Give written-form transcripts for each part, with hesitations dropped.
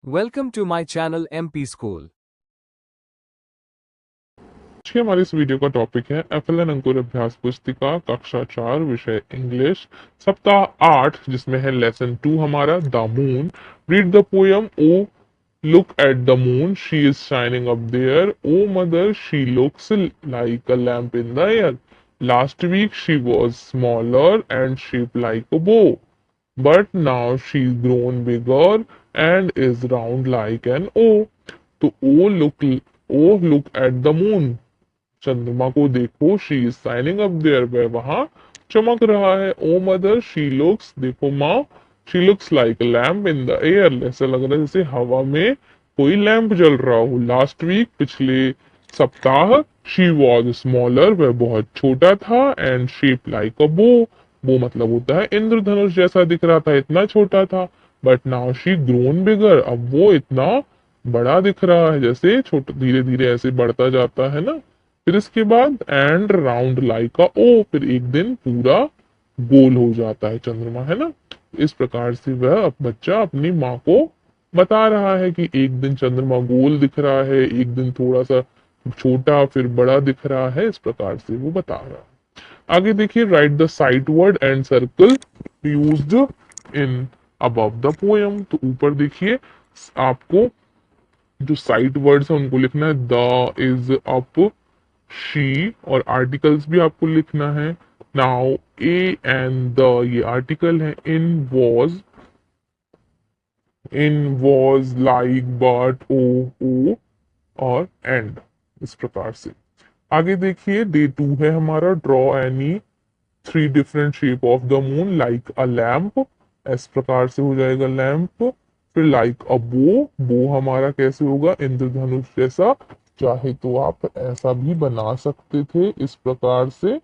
Welcome to my channel MP School. आज के हमारे इस वीडियो का टॉपिक है एफएलएन अंकुर अभ्यास पुस्तिका कक्षा 4 विषय इंग्लिश सप्ताह 8 जिसमें है लेसन 2 हमारा the moon. Read the poem O look at the moon she is shining up there O mother she looks like a lamp in the air last week she was smaller and shape like a bow but now she is grown bigger and is round like an O. तो O look at the moon, चंद्रमा को देखो, she is shining up there, वह वहां चमक रहा है। ओ mother she looks, देखो माँ, she looks like lamp in the air, ऐसा लग रहा है जैसे हवा में कोई लैंप जल रहा हो। लास्ट वीक, पिछले सप्ताह, शी वॉज स्मॉलर, वह बहुत छोटा था, एंड शेप लाइक अ बो मतलब होता है इंद्रधनुष जैसा दिख रहा था, इतना छोटा था। बट नाउ शी ग्रोन बिगर, अब वो इतना बड़ा दिख रहा है, जैसे छोटा धीरे धीरे ऐसे बढ़ता जाता है ना। फिर इसके बाद एंड राउंड लाइक अ ओ, फिर एक दिन पूरा गोल हो जाता है चंद्रमा, है ना। इस प्रकार से वह बच्चा अपनी माँ को बता रहा है कि एक दिन चंद्रमा गोल दिख रहा है, एक दिन थोड़ा सा छोटा फिर बड़ा दिख रहा है, इस प्रकार से वो बता रहा है। आगे देखिए, right the site word and circle used in above the poem. तो ऊपर देखिए आपको जो साइट वर्ड्स है उनको लिखना है, द इज अप, शी, और आर्टिकल्स भी आपको लिखना है। नाउ ए एंड द ये आर्टिकल है। इन वॉज लाइक बट ओ और एंड, इस प्रकार से। आगे देखिए, डे 2 है हमारा, draw any three different shape of the moon like a lamp, इस प्रकार से हो जाएगा लैम्प। फिर लाइक अ बो हमारा कैसे होगा, इंद्रधनुष जैसा, चाहे तो आप ऐसा भी बना सकते थे इस प्रकार से।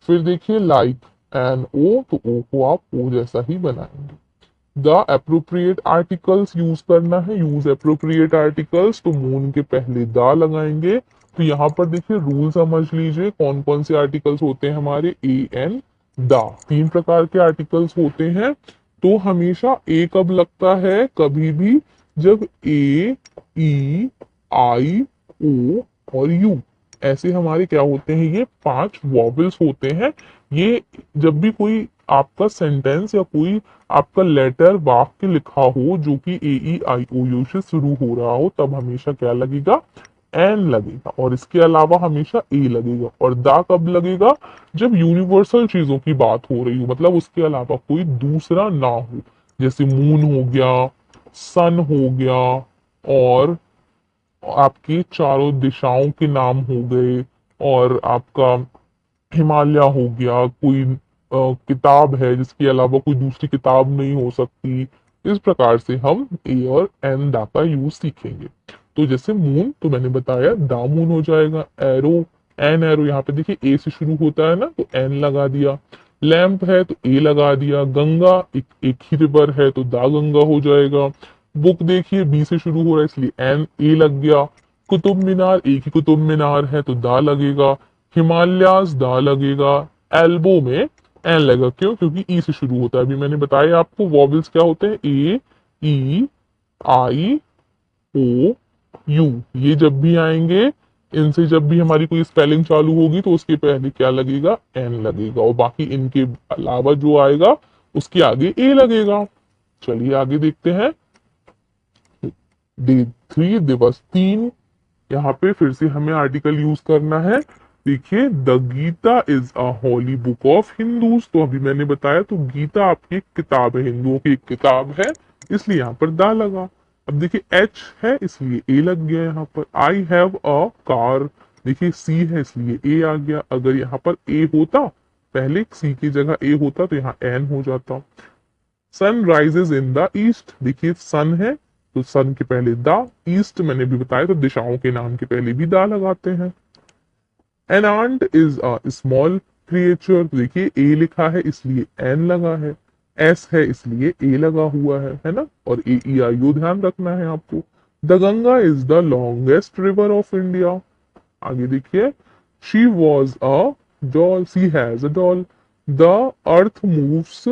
फिर देखिए लाइक एन ओ, तो ओ को आप ओ जैसा ही बनाएंगे। द अप्रोप्रिएट आर्टिकल्स यूज करना है, यूज अप्रोप्रिएट आर्टिकल्स, तो मून के पहले द लगाएंगे। तो यहाँ पर देखिए रूल समझ लीजिए कौन कौन से आर्टिकल्स होते हैं हमारे, ए एन द, तीन प्रकार के आर्टिकल्स होते हैं। तो हमेशा ए कब लगता है, कभी भी जब ए, ई, आई, ओ और यू, ऐसे हमारे क्या होते हैं, ये पांच वॉवल्स होते हैं। ये जब भी कोई आपका सेंटेंस या कोई आपका लेटर वाक्य लिखा हो जो कि ए ई आई ओ यू से शुरू हो रहा हो, तब हमेशा क्या लगेगा, एन लगेगा, और इसके अलावा हमेशा ए लगेगा। और दा कब लगेगा, जब यूनिवर्सल चीजों की बात हो रही हो, मतलब उसके अलावा कोई दूसरा ना हो, जैसे मून हो गया, सन हो गया, और आपकी चारों दिशाओं के नाम हो गए, और आपका हिमालय हो गया, कोई किताब है जिसके अलावा कोई दूसरी किताब नहीं हो सकती। इस प्रकार से हम ए और एन दा का यूज सीखेंगे। तो जैसे मून, तो मैंने बताया दा मून हो जाएगा। एरो, एन एरो, यहाँ पे देखिए ए से शुरू होता है ना, तो एन लगा दिया। लैंप है तो ए लगा दिया। गंगा, एक ही रिवर है तो दा गंगा हो जाएगा। बुक देखिए बी से शुरू हो रहा है इसलिए एन ए लग गया। कुतुब मीनार, एक ही कुतुब मीनार है तो दा लगेगा। हिमालयास दा लगेगा। एल्बो में एन लगेगा, क्यों, क्योंकि ई से शुरू होता है। अभी मैंने बताया आपको वॉवल्स क्या होते हैं, ए, ई, आई, ओ, यू, ये जब भी आएंगे, इनसे जब भी हमारी कोई स्पेलिंग चालू होगी तो उसके पहले क्या लगेगा, एन लगेगा, और बाकी इनके अलावा जो आएगा उसके आगे ए लगेगा। चलिए आगे देखते हैं। डे 3, दिवस 3, यहाँ पे फिर से हमें आर्टिकल यूज करना है। देखिए, the Gita is a holy book of Hindus, तो अभी मैंने बताया, तो गीता आपकी एक किताब है, हिंदुओं की एक किताब है, इसलिए यहाँ पर दा लगा। अब देखिए एच है इसलिए ए लग गया यहाँ पर। आई हैव अ कार, देखिए सी है इसलिए ए आ गया। अगर यहाँ पर ए होता, पहले सी की जगह ए होता, तो यहाँ एन हो जाता। Sun rises in the east, देखिए सन है तो सन के पहले द, ईस्ट मैंने भी बताया तो दिशाओं के नाम के पहले भी दा लगाते हैं। An ant is a small creature, देखिए ए लिखा है इसलिए एन लगा है। एस है इसलिए ए लगा हुआ है ना, और ए ई आई ओ ध्यान रखना है आपको। The Ganga is the longest river of India. आगे देखिए, she was a doll, she has a doll. The earth moves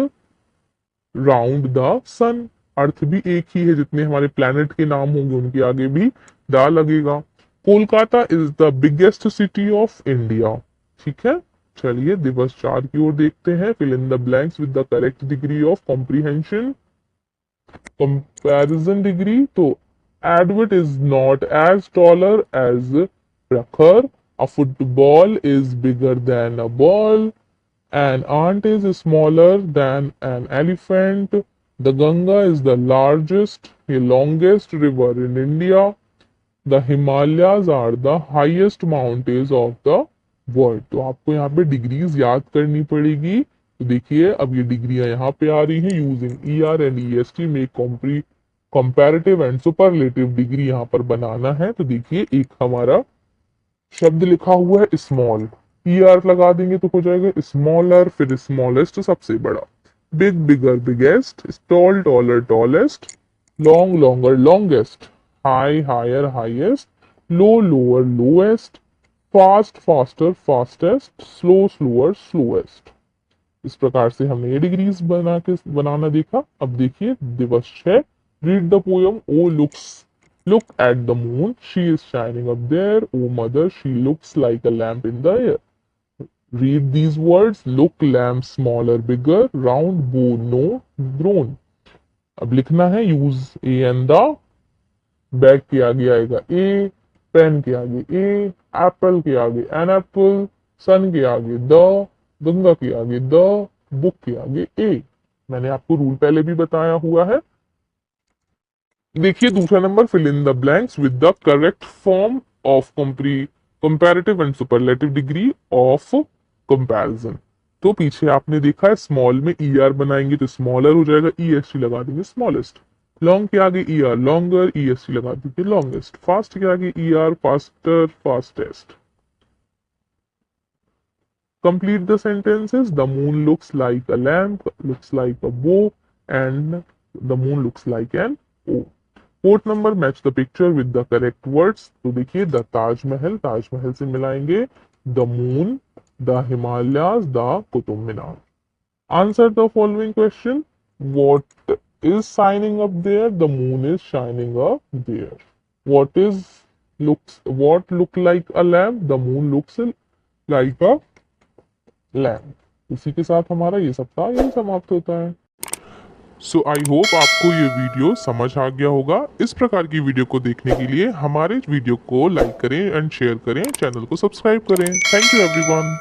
round the sun, earth भी एक ही है, जितने हमारे प्लैनेट के नाम होंगे उनके आगे भी द लगेगा। Kolkata is the biggest city of India. ठीक है, चलिए दिवस 4 की ओर देखते हैं। Fill in the blanks with the correct degree of comprehension. Comparison degree, तो Edward is not as taller as Prakhar, a football is bigger than a ball, an ant is smaller than an elephant, the Ganga is the largest, the longest river in India, the Himalayas are the highest mountains of the world। तो आपको यहाँ पे degrees याद करनी पड़ेगी। तो देखिए अब ये डिग्रियां यहाँ पे आ रही हैं। यूजिंग ER एंड EST में कंपैरेटिव एंड सुपरलेटिव डिग्री यहाँ पर बनाना है। तो देखिए एक हमारा शब्द लिखा हुआ है स्मॉल, ER लगा देंगे तो हो जाएगा स्मॉलर, फिर स्मॉलेस्ट सबसे बड़ा, big bigger biggest, tall taller tallest, long longer longest, high higher highest, low lower lowest, fast faster fastest, slow slower slowest. इस प्रकार से हमने ये डिग्रीज बनाना देखा। अब देखिए दिवस 6, read the poem O look at the moon, she is shining up there, oh mother, she looks like a lamp in the air। Read these words, look, lamp, smaller, bigger, round, bow, no, grown। अब लिखना है use A and the, bag के आगे आएगा ए, pen के आगे ए, Apple के आगे एन एप्पल, सन के आगे द, गंगा के आगे द, बुक के आगे ए। मैंने आपको रूल पहले भी बताया हुआ है। देखिए दूसरा नंबर, fill in the blanks with the correct form of comparative and superlative degree of comparison. तो पीछे आपने देखा है स्मॉल में ER बनाएंगे तो स्मॉलर हो जाएगा, EST लगा देंगे स्मॉलेस्ट। लॉन्ग के आगे ER लॉन्गर, EST लगा दीजिए लॉन्गेस्ट। फास्ट के आगे ER faster fastest. Complete the sentences, the moon looks like a lamp, looks like a bow, and the moon looks like an O। Fourth number, match the picture with the correct words. तो देखिए the Taj Mahal, Taj Mahal से मिलाएंगे the moon, the Himalayas, the Qutub Minar. Answer the following question, what is shining up there, the moon is shining up there. What look like a lamp, the moon looks like a lamp. इसी के साथ हमारा ये सप्ताह यही समाप्त होता है। सो आई होप आपको ये वीडियो समझ आ गया होगा। इस प्रकार की वीडियो को देखने के लिए हमारे वीडियो को लाइक करें एंड शेयर करें, चैनल को सब्सक्राइब करें। Thank you everyone.